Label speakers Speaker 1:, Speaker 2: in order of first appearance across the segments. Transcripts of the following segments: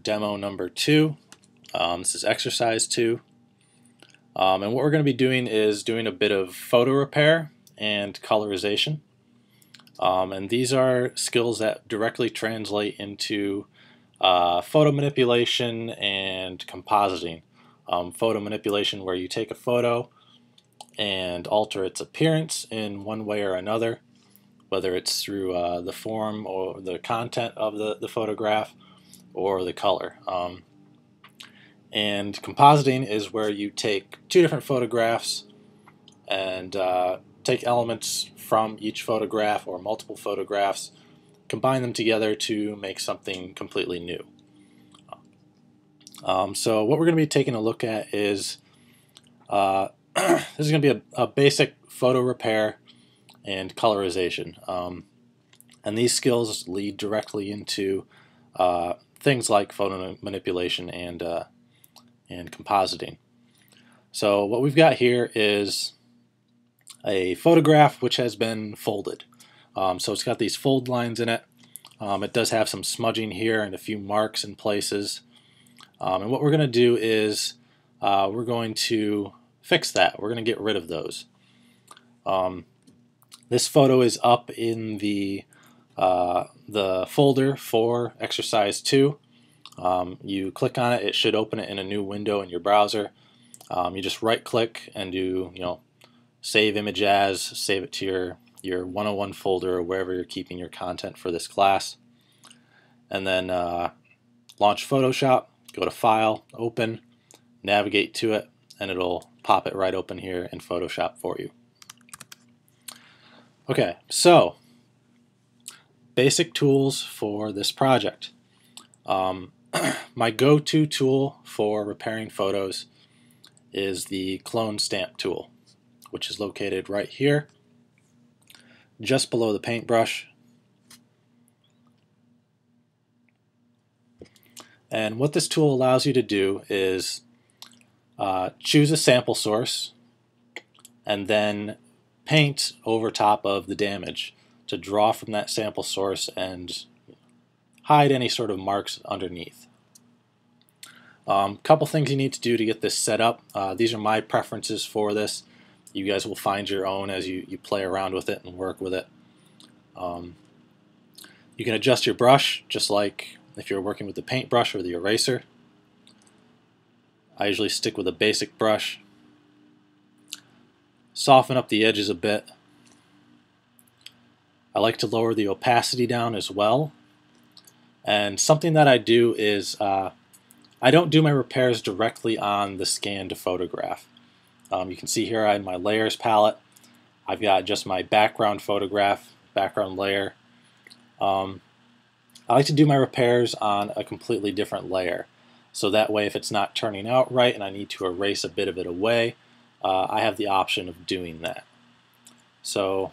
Speaker 1: demo number 2. This is exercise 2. And what we're going to be doing is doing a bit of photo repair and colorization. And these are skills that directly translate into photo manipulation and compositing. Photo manipulation, where you take a photo and alter its appearance in one way or another, whether it's through the form or the content of the photograph or the color. And compositing is where you take two different photographs and take elements from each photograph or multiple photographs, combine them together to make something completely new. So what we're going to be taking a look at is this is going to be a basic photo repair and colorization. And these skills lead directly into things like photo manipulation and compositing. So what we've got here is a photograph which has been folded. So it's got these fold lines in it. It does have some smudging here and a few marks in places. And what we're going to do is we're going to fix that. We're going to get rid of those. This photo is up in the folder for exercise 2. You click on it, it should open it in a new window in your browser. You just right click and do save image as, save it to your 101 folder or wherever you're keeping your content for this class. And then launch Photoshop, go to File, Open, navigate to it, and it'll pop it right open here in Photoshop for you. Okay, so basic tools for this project. My go-to tool for repairing photos is the clone stamp tool, which is located right here, just below the paintbrush. And what this tool allows you to do is choose a sample source and then paint over top of the damage to draw from that sample source and hide any sort of marks underneath. Couple things you need to do to get this set up. These are my preferences for this. You guys will find your own as you play around with it and work with it. You can adjust your brush just like if you're working with the paintbrush or the eraser. I usually stick with a basic brush. Soften up the edges a bit. I like to lower the opacity down as well. And something that I do is I don't do my repairs directly on the scanned photograph. You can see here in my layers palette, I've got just my background photograph, background layer. I like to do my repairs on a completely different layer. So that way if it's not turning out right and I need to erase a bit of it away, I have the option of doing that. So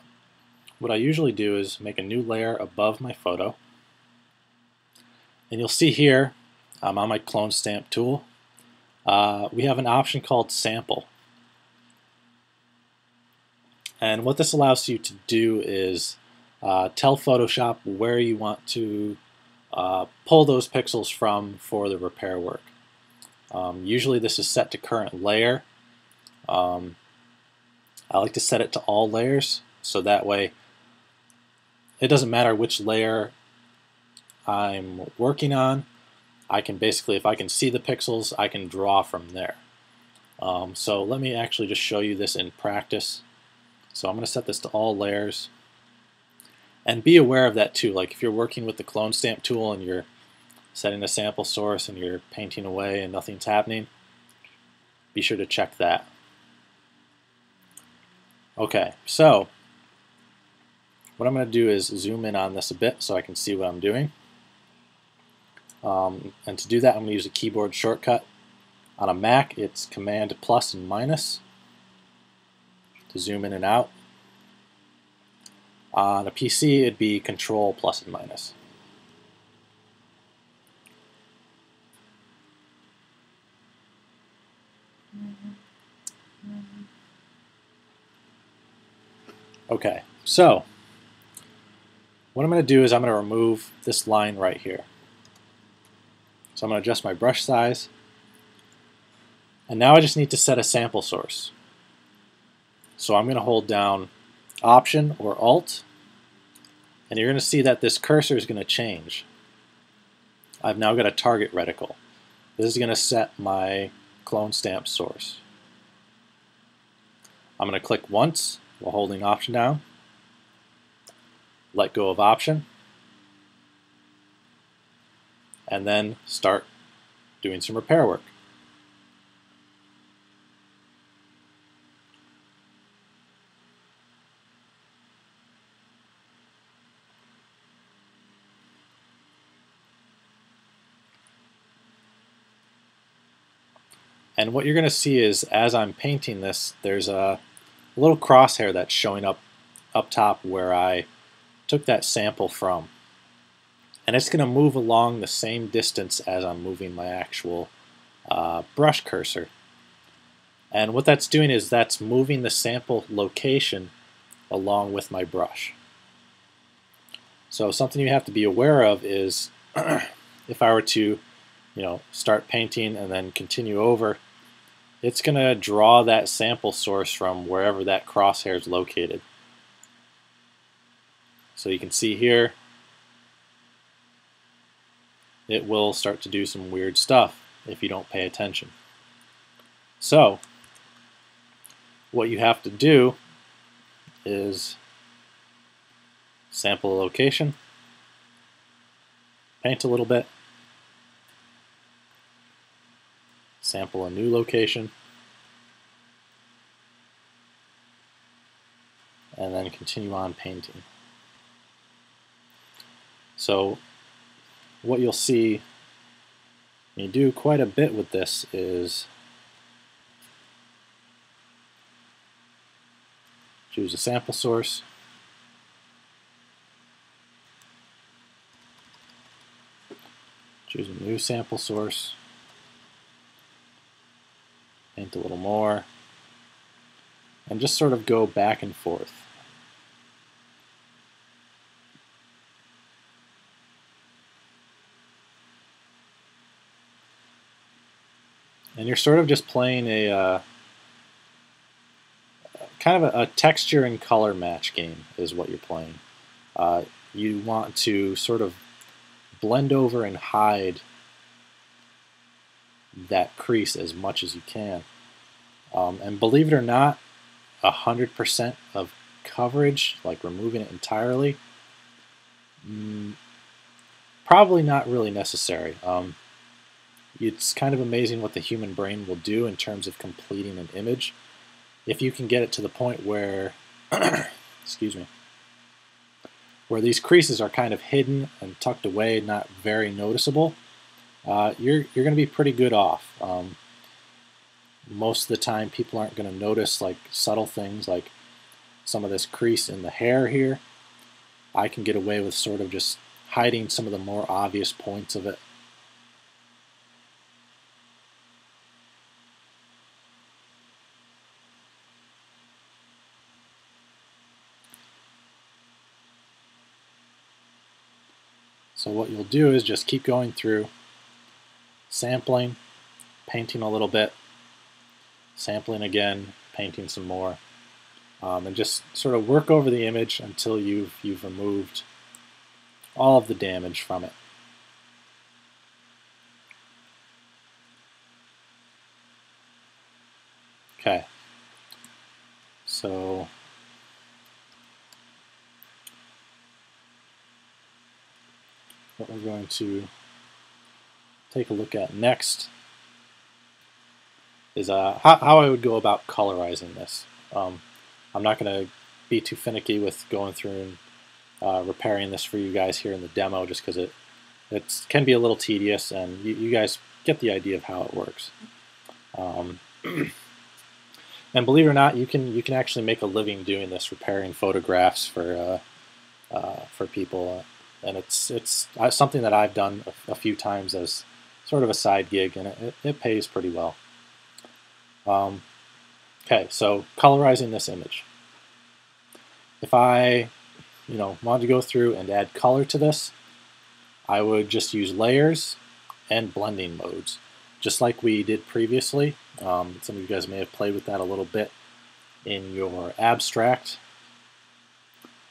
Speaker 1: what I usually do is make a new layer above my photo. And you'll see here, I'm on my clone stamp tool. We have an option called sample. And what this allows you to do is tell Photoshop where you want to pull those pixels from for the repair work. Usually this is set to current layer. I like to set it to all layers, so that way it doesn't matter which layer I'm working on. I can basically, if I can see the pixels, I can draw from there. So let me actually just show you this in practice. So I'm going to set this to all layers. And be aware of that too, like if you're working with the clone stamp tool and you're setting a sample source and you're painting away and nothing's happening, be sure to check that. Okay, so what I'm going to do is zoom in on this a bit so I can see what I'm doing. And to do that, I'm going to use a keyboard shortcut. On a Mac, it's Command plus and minus to zoom in and out. On a PC, it'd be Control plus and minus. Okay, so what I'm going to do is I'm going to remove this line right here. So I'm going to adjust my brush size. And now I just need to set a sample source. So I'm going to hold down Option or Alt, and you're going to see that this cursor is going to change. I've now got a target reticle. This is going to set my clone stamp source. I'm going to click once while holding Option down, let go of Option, and then start doing some repair work. And what you're going to see is, as I'm painting this, there's a little crosshair that's showing up top where I took that sample from. And it's going to move along the same distance as I'm moving my actual brush cursor. And what that's doing is that's moving the sample location along with my brush. So something you have to be aware of is if I were to, start painting and then continue over, it's going to draw that sample source from wherever that crosshair is located. So you can see here, it will start to do some weird stuff if you don't pay attention. So what you have to do is sample a location, paint a little bit, sample a new location, and then continue on painting. So what you'll see when you do quite a bit with this is choose a sample source, choose a new sample source, paint a little more, and just sort of go back and forth. And you're sort of just playing a kind of a texture and color match game is what you're playing. You want to sort of blend over and hide that crease as much as you can. And believe it or not, 100% of coverage, like removing it entirely, probably not really necessary. It's kind of amazing what the human brain will do in terms of completing an image. If you can get it to the point where, excuse me, where these creases are kind of hidden and tucked away, not very noticeable, you're going to be pretty good off. Most of the time people aren't going to notice like subtle things like some of this crease in the hair here. I can get away with sort of just hiding some of the more obvious points of it. So what you'll do is just keep going through, sampling, painting a little bit, sampling again, painting some more, and just sort of work over the image until you've removed all of the damage from it. Okay, so what we're going to take a look at next is how I would go about colorizing this. I'm not going to be too finicky with going through and repairing this for you guys here in the demo, just because it can be a little tedious, and you guys get the idea of how it works. And believe it or not, you can actually make a living doing this, repairing photographs for people, and it's something that I've done a few times as sort of a side gig, and it pays pretty well. Okay, so colorizing this image. If I wanted to go through and add color to this, I would just use layers, and blending modes, just like we did previously. Some of you guys may have played with that a little bit in your abstract.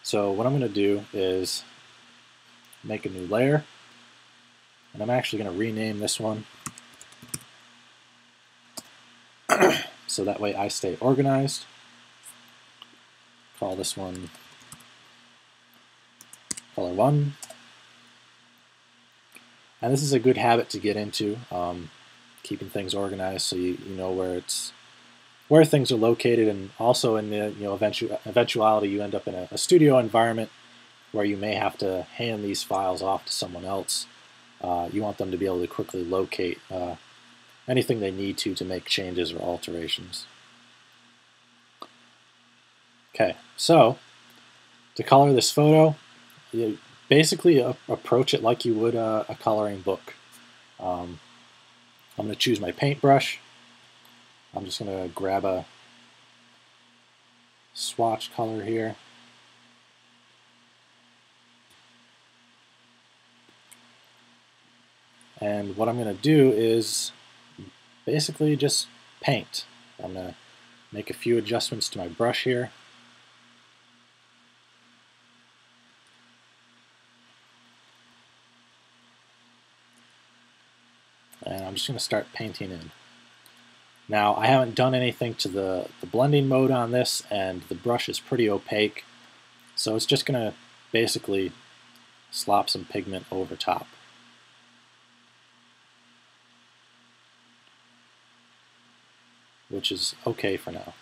Speaker 1: So what I'm going to do is make a new layer, and I'm actually going to rename this one so that way I stay organized. Call this one color 1. And this is a good habit to get into, keeping things organized so you know where things are located, and also in the eventuality you end up in a studio environment where you may have to hand these files off to someone else. You want them to be able to quickly locate anything they need to make changes or alterations. Okay, so to color this photo, you basically approach it like you would a coloring book. I'm going to choose my paintbrush. I'm just going to grab a swatch color here. And what I'm going to do is basically just paint. I'm going to make a few adjustments to my brush here. And I'm just going to start painting in. Now, I haven't done anything to the blending mode on this, and the brush is pretty opaque, so it's just going to basically slop some pigment over top. Which is okay for now.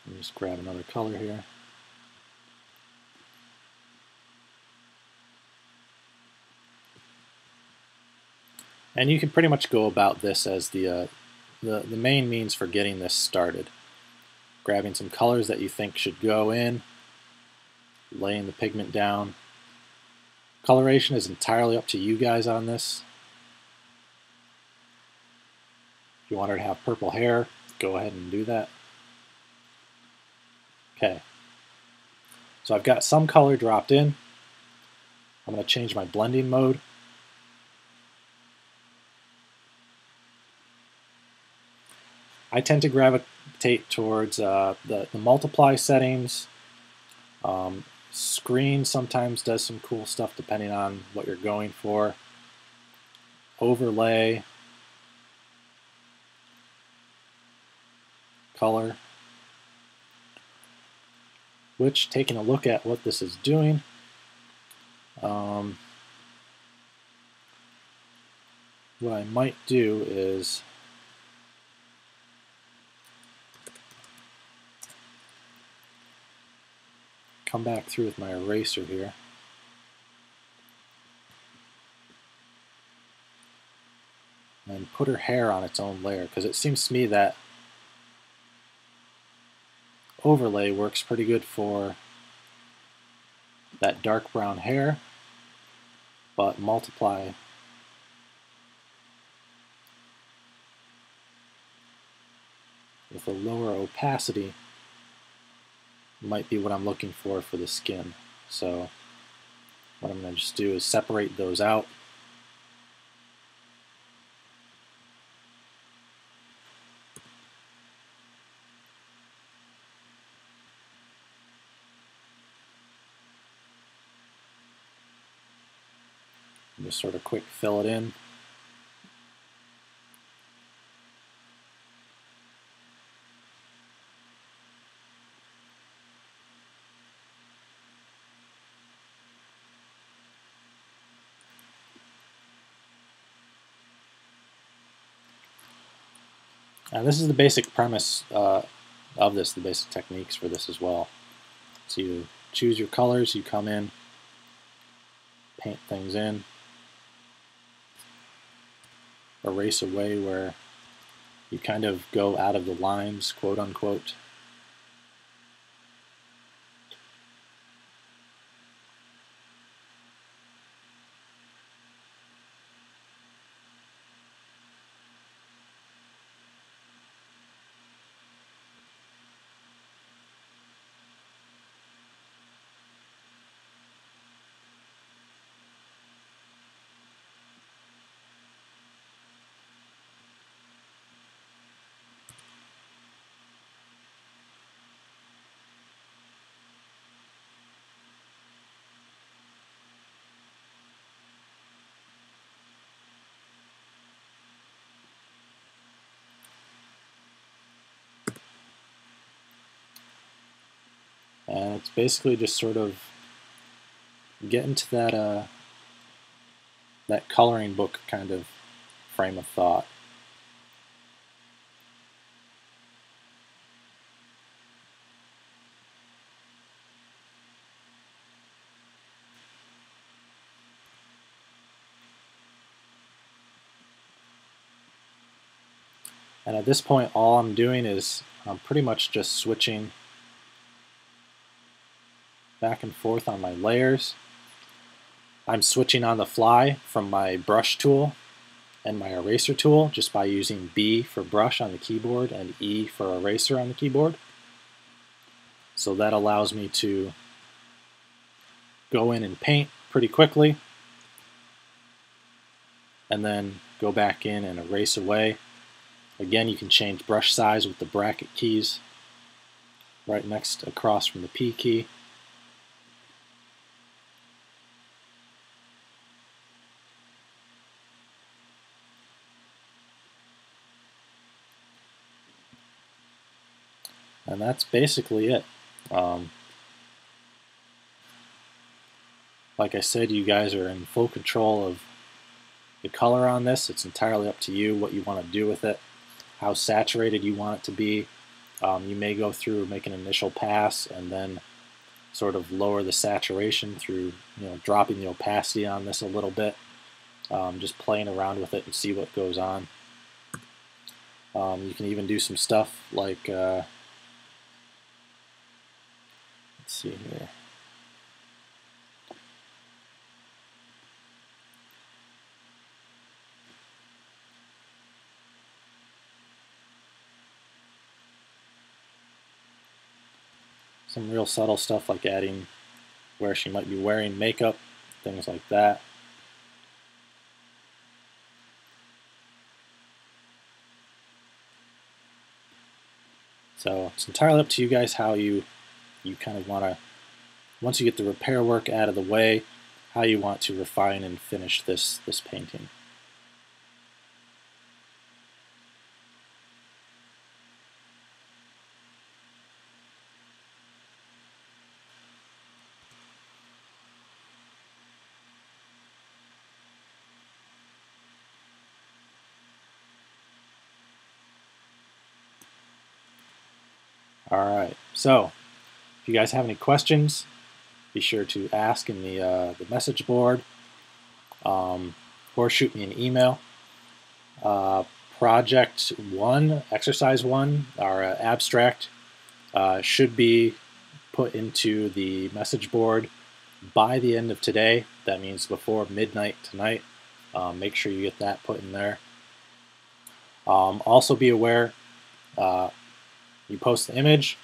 Speaker 1: Let me just grab another color here. And you can pretty much go about this as the main means for getting this started. Grabbing some colors that you think should go in, laying the pigment down. Coloration is entirely up to you guys on this. If you want her to have purple hair, go ahead and do that. Okay. So I've got some color dropped in. I'm going to change my blending mode. I tend to gravitate towards the multiply settings. Screen sometimes does some cool stuff depending on what you're going for. Overlay. Color. Which, taking a look at what this is doing, what I might do is come back through with my eraser here. And put her hair on its own layer, because it seems to me that overlay works pretty good for that dark brown hair, but multiply with a lower opacity might be what I'm looking for the skin. So what I'm going to just do is separate those out. And just sort of quick fill it in. And this is the basic premise of this, the basic techniques for this as well. So you choose your colors, you come in, paint things in, erase away where you kind of go out of the lines, quote unquote. And it's basically just sort of get into that coloring book kind of frame of thought. And at this point, all I'm doing is I'm pretty much just switching back and forth on my layers. I'm switching on the fly from my brush tool and my eraser tool just by using B for brush on the keyboard and E for eraser on the keyboard. So that allows me to go in and paint pretty quickly and then go back in and erase away. Again, you can change brush size with the bracket keys right next across from the P key. And that's basically it. Like I said, you guys are in full control of the color on this. It's entirely up to you what you want to do with it, how saturated you want it to be. You may go through, make an initial pass, and then sort of lower the saturation through, dropping the opacity on this a little bit, just playing around with it and see what goes on. You can even do some stuff like, let's see here. Some real subtle stuff like adding where she might be wearing makeup, things like that. So it's entirely up to you guys how you kind of want to, once you get the repair work out of the way, how you want to refine and finish this painting. Alright, so if you guys have any questions, be sure to ask in the message board, or shoot me an email. Project 1, Exercise 1, our abstract, should be put into the message board by the end of today. That means before midnight tonight. Make sure you get that put in there. Also be aware, you post the image,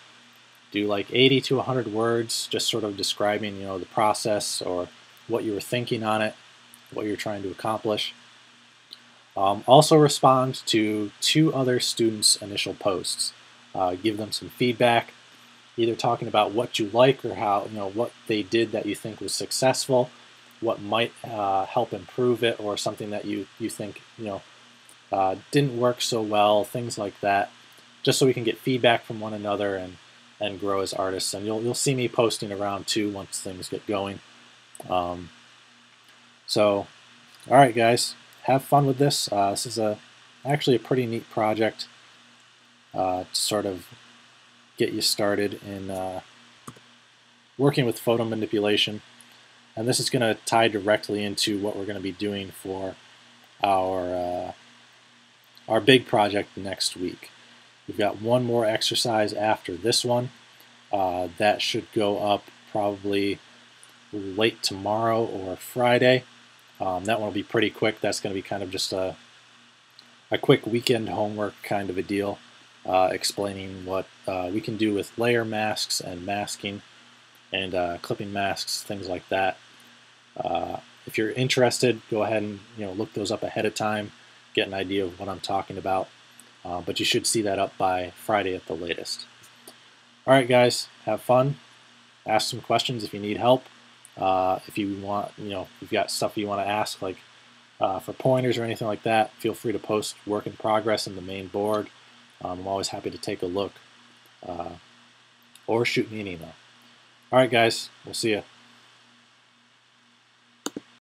Speaker 1: do like 80 to 100 words, just sort of describing, the process or what you were thinking on it, what you're trying to accomplish. Also respond to 2 other students' initial posts. Give them some feedback, either talking about what you like or how, what they did that you think was successful, what might help improve it, or something that you think, didn't work so well, things like that, just so we can get feedback from one another and grow as artists. And you'll see me posting around too once things get going. So, all right, guys, have fun with this. This is actually a pretty neat project to sort of get you started in working with photo manipulation. And this is going to tie directly into what we're going to be doing for our big project next week. We've got one more exercise after this one. That should go up probably late tomorrow or Friday. That one will be pretty quick. That's going to be kind of just a quick weekend homework kind of a deal, explaining what we can do with layer masks and masking and clipping masks, things like that. If you're interested, go ahead and look those up ahead of time, get an idea of what I'm talking about. But you should see that up by Friday at the latest. All right, guys, have fun. Ask some questions if you need help. If you want, if you've got stuff you want to ask, like for pointers or anything like that, feel free to post work in progress in the main board. I'm always happy to take a look. Or shoot me an email. All right, guys, we'll see you.